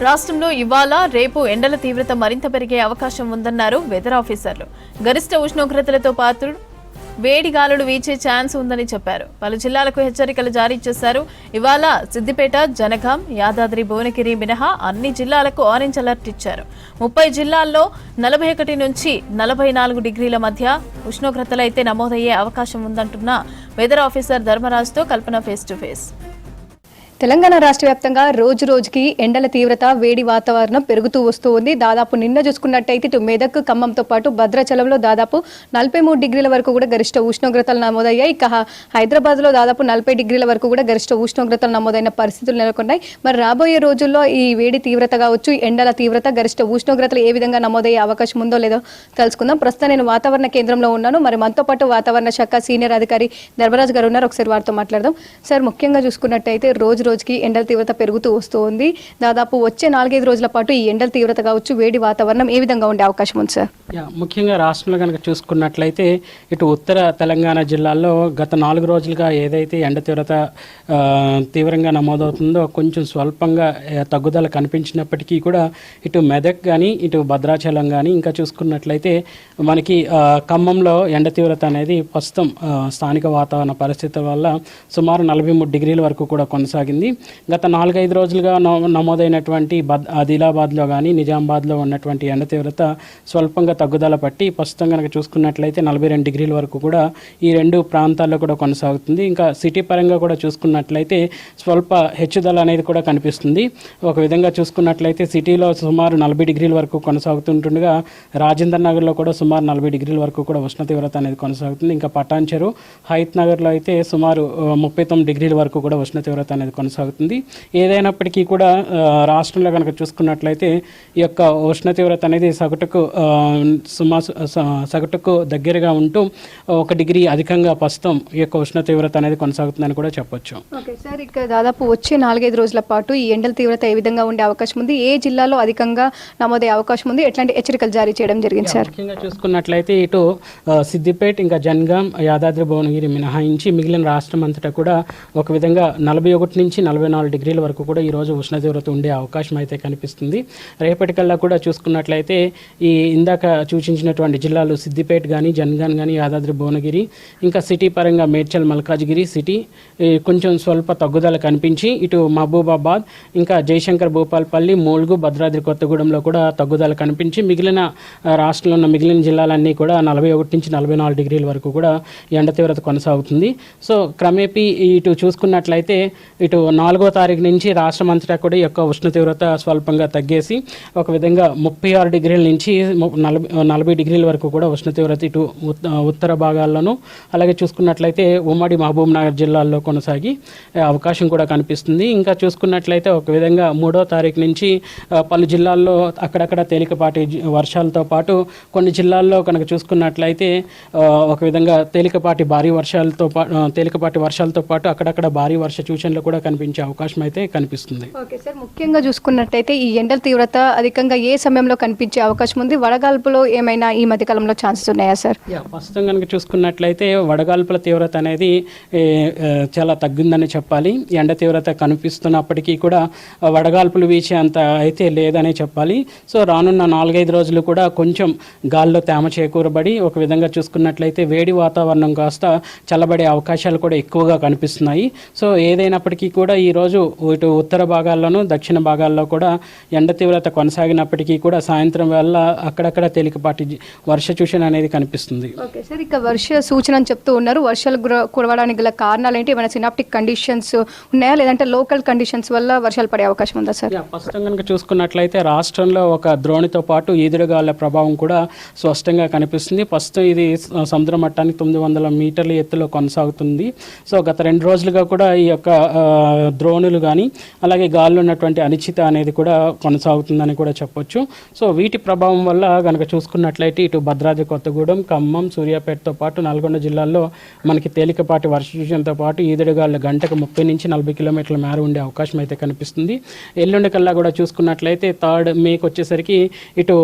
రాష్ట్రంలో ఇవాళ రేపు ఎండల తీవ్రత మరింత పెరిగే అవకాశం ఉందన్నారు వెదర్ ఆఫీసర్లు. గరిష్ట ఉష్ణోగ్రతలతో పాటు వేడి గాలులు వీచే ఛాన్స్ ఉందని చెప్పారు. పలు జిల్లాలకు హెచ్చరికలు జారీ చేశారు. ఇవాళ సిద్దిపేట, జనగాం, యాదాద్రి, భువనగిరి మినహా అన్ని జిల్లాలకు ఆరెంజ్ అలర్ట్ ఇచ్చారు. 30 జిల్లాల్లో 41 నుంచి 44 డిగ్రీల మధ్య ఉష్ణోగ్రతలైతే నమోదయ్యే అవకాశం ఉందంటున్న వెదర్ ఆఫీసర్ ధర్మరాజ్తో Kalpana face to face. Telangana రాష్ట్ర వ్యాప్తంగా రోజు రోజుకి ఎండల తీవ్రత, వేడి వాతావరణం పెరుగుతూ వస్తూ ఉంది. దాదాపు నిన్న చూసుకున్నట్టయితే ఇటు మెదక్, ఖమ్మంతో పాటు భద్రాచలంలో దాదాపు 43 డిగ్రీల వరకు కూడా గరిష్ట ఉష్ణోగ్రతలు నమోదయ్యాయి. ఇక హైదరాబాద్లో దాదాపు 40 డిగ్రీల వరకు కూడా గరిష్ట ఉష్ణోగ్రతలు నమోదైన పరిస్థితులు నెలకొన్నాయి. మరి రాబోయే రోజుల్లో ఈ వేడి తీవ్రత కావచ్చు, ఎండల తీవ్రత, గరిష్ట ఉష్ణోగ్రతలు ఏ విధంగా నమోదయ్యే అవకాశం ఉందో లేదో తెలుసుకుందాం. ప్రస్తుతం నేను వాతావరణ కేంద్రంలో ఉన్నాను. మరి మనతో పాటు వాతావరణ శాఖ సీనియర్ అధికారి ధర్మరాజ్ గారు ఉన్నారు. ఒకసారి వారితో మాట్లాడదాం. సార్, ముఖ్యంగా చూసుకున్నట్టయితే రోజుకి ఎండల తీవ్రత పెరుగుతూ వస్తూ ఉంది. దాదాపు వచ్చే 4-5 రోజుల పాటు ఈ ఎండల తీవ్రత కావచ్చు, వేడి వాతావరణం ఏ విధంగా ఉండే అవకాశం ఉంది సార్? ముఖ్యంగా రాష్ట్రంలో కనుక చూసుకున్నట్లయితే ఇటు ఉత్తర తెలంగాణ జిల్లాల్లో గత 4 రోజులుగా ఏదైతే ఎండ తీవ్రత తీవ్రంగా నమోదవుతుందో కొంచెం స్వల్పంగా తగ్గుదల కనిపించినప్పటికీ కూడా ఇటు మెదక్ కానీ, ఇటు భద్రాచలం కానీ, ఇంకా చూసుకున్నట్లయితే మనకి ఖమ్మంలో ఎండ తీవ్రత అనేది ప్రస్తుతం స్థానిక వాతావరణ పరిస్థితుల వల్ల సుమారు 43 డిగ్రీల వరకు కూడా కొనసాగింది. గత 4-5 రోజులుగా నమోదైనటువంటి ఆదిలాబాద్లో కానీ, నిజామాబాద్లో ఉన్నటువంటి ఎండ తీవ్రత స్వల్పంగా తగ్గుదల పట్టి ప్రస్తుతం కనుక చూసుకున్నట్లయితే 42 డిగ్రీల వరకు కూడా ఈ రెండు ప్రాంతాల్లో కూడా కొనసాగుతుంది. ఇంకా సిటీ పరంగా కూడా చూసుకున్నట్లయితే స్వల్ప హెచ్చుదల అనేది కూడా కనిపిస్తుంది. ఒక విధంగా చూసుకున్నట్లయితే సిటీలో సుమారు 40 డిగ్రీల వరకు కొనసాగుతుండగా రాజేంద్ర నగర్లో కూడా సుమారు 40 డిగ్రీల వరకు కూడా ఉష్ణ తీవ్రత అనేది కొనసాగుతుంది. ఇంకా పటాన్ చెరు, హైత్ నగర్లో అయితే సుమారు 39 డిగ్రీల వరకు కూడా ఉష్ణ తీవ్రత అనేది కొనసాగుతుంది. ఏదైనప్పటికీ కూడా రాష్ట్రంలో కనుక చూసుకున్నట్లయితే ఈ యొక్క ఉష్ణ తీవ్రత అనేది సగటుకు దగ్గరగా ఉంటూ 1 డిగ్రీ అధికంగా ప్రస్తుతం ఈ యొక్క ఉష్ణ తీవ్రత అనేది కొనసాగుతుందని కూడా చెప్పొచ్చు. ఓకే సార్, ఇక దాదాపు వచ్చే 4-5 రోజుల పాటు ఈ ఎండల తీవ్రత ఏ విధంగా ఉండే అవకాశం ఉంది? ఏ జిల్లాలో అధికంగా నమోదయ్యే అవకాశం ఉంది? ఎట్లాంటి హెచ్చరికలు జారీ చేయడం జరిగింది సార్? ముఖ్యంగా చూసుకున్నట్లయితే ఇటు సిద్దిపేట, ఇంకా జనగాం, యాదాద్రి, భువనగిరి మినహాయించి మిగిలిన రాష్ట్రం అంతటా కూడా ఒక విధంగా 41 నుంచి 44 డిగ్రీల వరకు కూడా ఈరోజు ఉష్ణ తీవ్రత ఉండే అవకాశం అయితే కనిపిస్తుంది. రేపటికల్లా కూడా చూసుకున్నట్లయితే ఈ ఇందాక సూచించినటువంటి జిల్లాలు సిద్దిపేట కానీ, జనగాం కానీ, యాదాద్రి, భువనగిరి, ఇంకా సిటీ పరంగా మేడ్చల్, మల్కాజ్గిరి సిటీ కొంచెం స్వల్ప తగ్గుదల కనిపించి ఇటు మహబూబాబాద్, ఇంకా జయశంకర్, భూపాల్పల్లి, మూల్గు, భద్రాద్రి కొత్తగూడెంలో కూడా తగ్గుదల కనిపించి మిగిలిన రాష్ట్రంలో ఉన్న మిగిలిన జిల్లాలన్నీ కూడా 41 నుంచి 44 డిగ్రీల వరకు కూడా ఎండ తీవ్రత కొనసాగుతుంది. సో క్రమేపీ ఇటు చూసుకున్నట్లయితే ఇటు 4వ తారీఖు నుంచి రాష్ట్రం అంతటా కూడా ఈ యొక్క ఉష్ణ తీవ్రత స్వల్పంగా తగ్గేసి ఒక విధంగా 36 డిగ్రీల నుంచి 40 డిగ్రీల వరకు కూడా ఉష్ణ తీవ్రత ఇటు ఉత్తర భాగాల్లోనూ, అలాగే చూసుకున్నట్లయితే ఉమ్మడి మహబూబ్ నగర్ జిల్లాల్లో కొనసాగి అవకాశం కూడా కనిపిస్తుంది. ఇంకా చూసుకున్నట్లయితే ఒక విధంగా 3వ తారీఖు నుంచి పలు జిల్లాల్లో అక్కడక్కడ తేలికపాటి వర్షాలతో పాటు కొన్ని జిల్లాల్లో కనుక చూసుకున్నట్లయితే ఒక విధంగా తేలికపాటి వర్షాలతో పాటు అక్కడక్కడ భారీ వర్ష సూచనలు కూడా కనిపించే అవకాశం అయితే కనిపిస్తుంది. ఓకే సార్, ముఖ్యంగా చూసుకున్నట్టయితే ఈ ఎండల తీవ్రత అధికంగా ఏ సమయంలో కనిపించే అవకాశం ఉంది? వడగాల్పులో ఏమైనా ఈ మధ్యకాలంలో ఛాన్సెస్ ఉన్నాయా సార్? ప్రస్తుతం కనుక చూసుకున్నట్లయితే వడగాల్పుల తీవ్రత అనేది చాలా తగ్గిందని చెప్పాలి. ఎండ తీవ్రత కనిపిస్తున్నప్పటికీ కూడా వడగాల్పులు వీచే అంత అయితే లేదనే చెప్పాలి. సో రానున్న 4-5 రోజులు కూడా కొంచెం గాల్లో తేమ చేకూరబడి ఒక విధంగా చూసుకున్నట్లయితే వేడి వాతావరణం కాస్త చల్లబడే అవకాశాలు కూడా ఎక్కువగా కనిపిస్తున్నాయి. సో ఏదైనప్పటికీ కూడా ఈరోజు ఇటు ఉత్తర భాగాల్లోనూ, దక్షిణ భాగాల్లో కూడా ఎండ తీవ్రత కొనసాగినప్పటికీ కూడా సాయంత్రం వేళ అక్కడక్కడ తేలికపాటి వర్ష సూచన అనేది కనిపిస్తుంది. ఓకే సార్, ఇక వర్ష సూచన అని చెప్తూ ఉన్నారు. వర్షాలు కురవడానికి గల కారణాలు ఏంటి? ఏమైనా సినాప్టిక్ కండిషన్స్ ఉన్నాయా, లేదంటే లోకల్ కండిషన్స్ వల్ల వర్షాలు పడే అవకాశం ఉందా సార్? ప్రస్తుతం కనుక చూసుకున్నట్లయితే రాష్ట్రంలో ఒక ద్రోణితో పాటు ఈదురుగాల ప్రభావం కూడా స్పష్టంగా కనిపిస్తుంది. ప్రస్తుతం ఇది సముద్ర మట్టానికి 900 మీటర్ల ఎత్తులో కొనసాగుతుంది. సో గత 2 రోజులుగా కూడా ఈ యొక్క ద్రోణులు కానీ, అలాగే గాల్లో ఉన్నటువంటి అనిశ్చిత అనేది కూడా కొనసాగుతుందని కూడా చెప్పొచ్చు. సో వీటి ప్రభావం వల్ల కనుక చూసుకున్నట్లయితే ఇటు భద్రాద్రి కొత్తగూడెం, ఖమ్మం, సూర్యాపేటతో పాటు నల్గొండ జిల్లాల్లో మనకి తేలికపాటి వర్ష సూచనతో పాటు ఈదురుగాలు గంటకు 30 నుంచి 40 కిలోమీటర్ల మేర ఉండే అవకాశం అయితే కనిపిస్తుంది. ఎల్లుండి కల్లా కూడా చూసుకున్నట్లయితే 3 మేకి వచ్చేసరికి ఇటు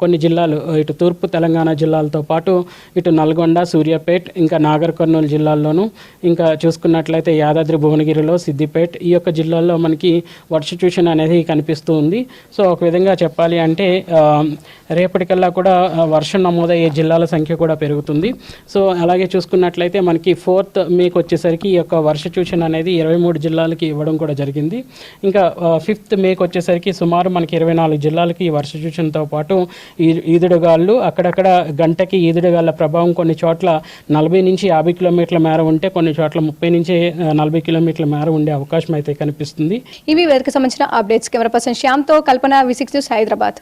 కొన్ని జిల్లాలు, ఇటు తూర్పు తెలంగాణ జిల్లాలతో పాటు ఇటు నల్గొండ, సూర్యాపేట, ఇంకా నాగర్ కర్నూలు జిల్లాల్లోనూ, ఇంకా చూసుకున్నట్లయితే యాదాద్రి, భువనగిరి యాదాద్రిలో సిద్దిపేట్ ఈ యొక్క జిల్లాల్లో మనకి వర్ష సూచన అనేది కనిపిస్తూ ఉంది. సో ఒక విధంగా చెప్పాలి అంటే రేపటికల్లా కూడా వర్షం నమోదయ్యే జిల్లాల సంఖ్య కూడా పెరుగుతుంది. సో అలాగే చూసుకున్నట్లయితే మనకి 4th మేకి వచ్చేసరికి ఈ యొక్క వర్ష సూచన అనేది 23 జిల్లాలకి ఇవ్వడం కూడా జరిగింది. ఇంకా 5th మేకి వచ్చేసరికి సుమారు మనకి 24 జిల్లాలకి ఈ వర్ష సూచనతో పాటు ఈదుడుగాళ్ళు అక్కడక్కడ గంటకి ఈదుడుగాళ్ళ ప్రభావం కొన్ని చోట్ల 40 నుంచి 50 కిలోమీటర్ల మేర ఉంటే కొన్ని చోట్ల 30 నుంచి 40 కిలోమీటర్ల మేర ఉండే అవకాశం అయితే కనిపిస్తుంది. ఇవి వెదర్కి సంబంధించిన అప్డేట్స్. కెమెరా పర్సన్ శ్యామ్తో కల్పన, V6 న్యూస్, హైదరాబాద్.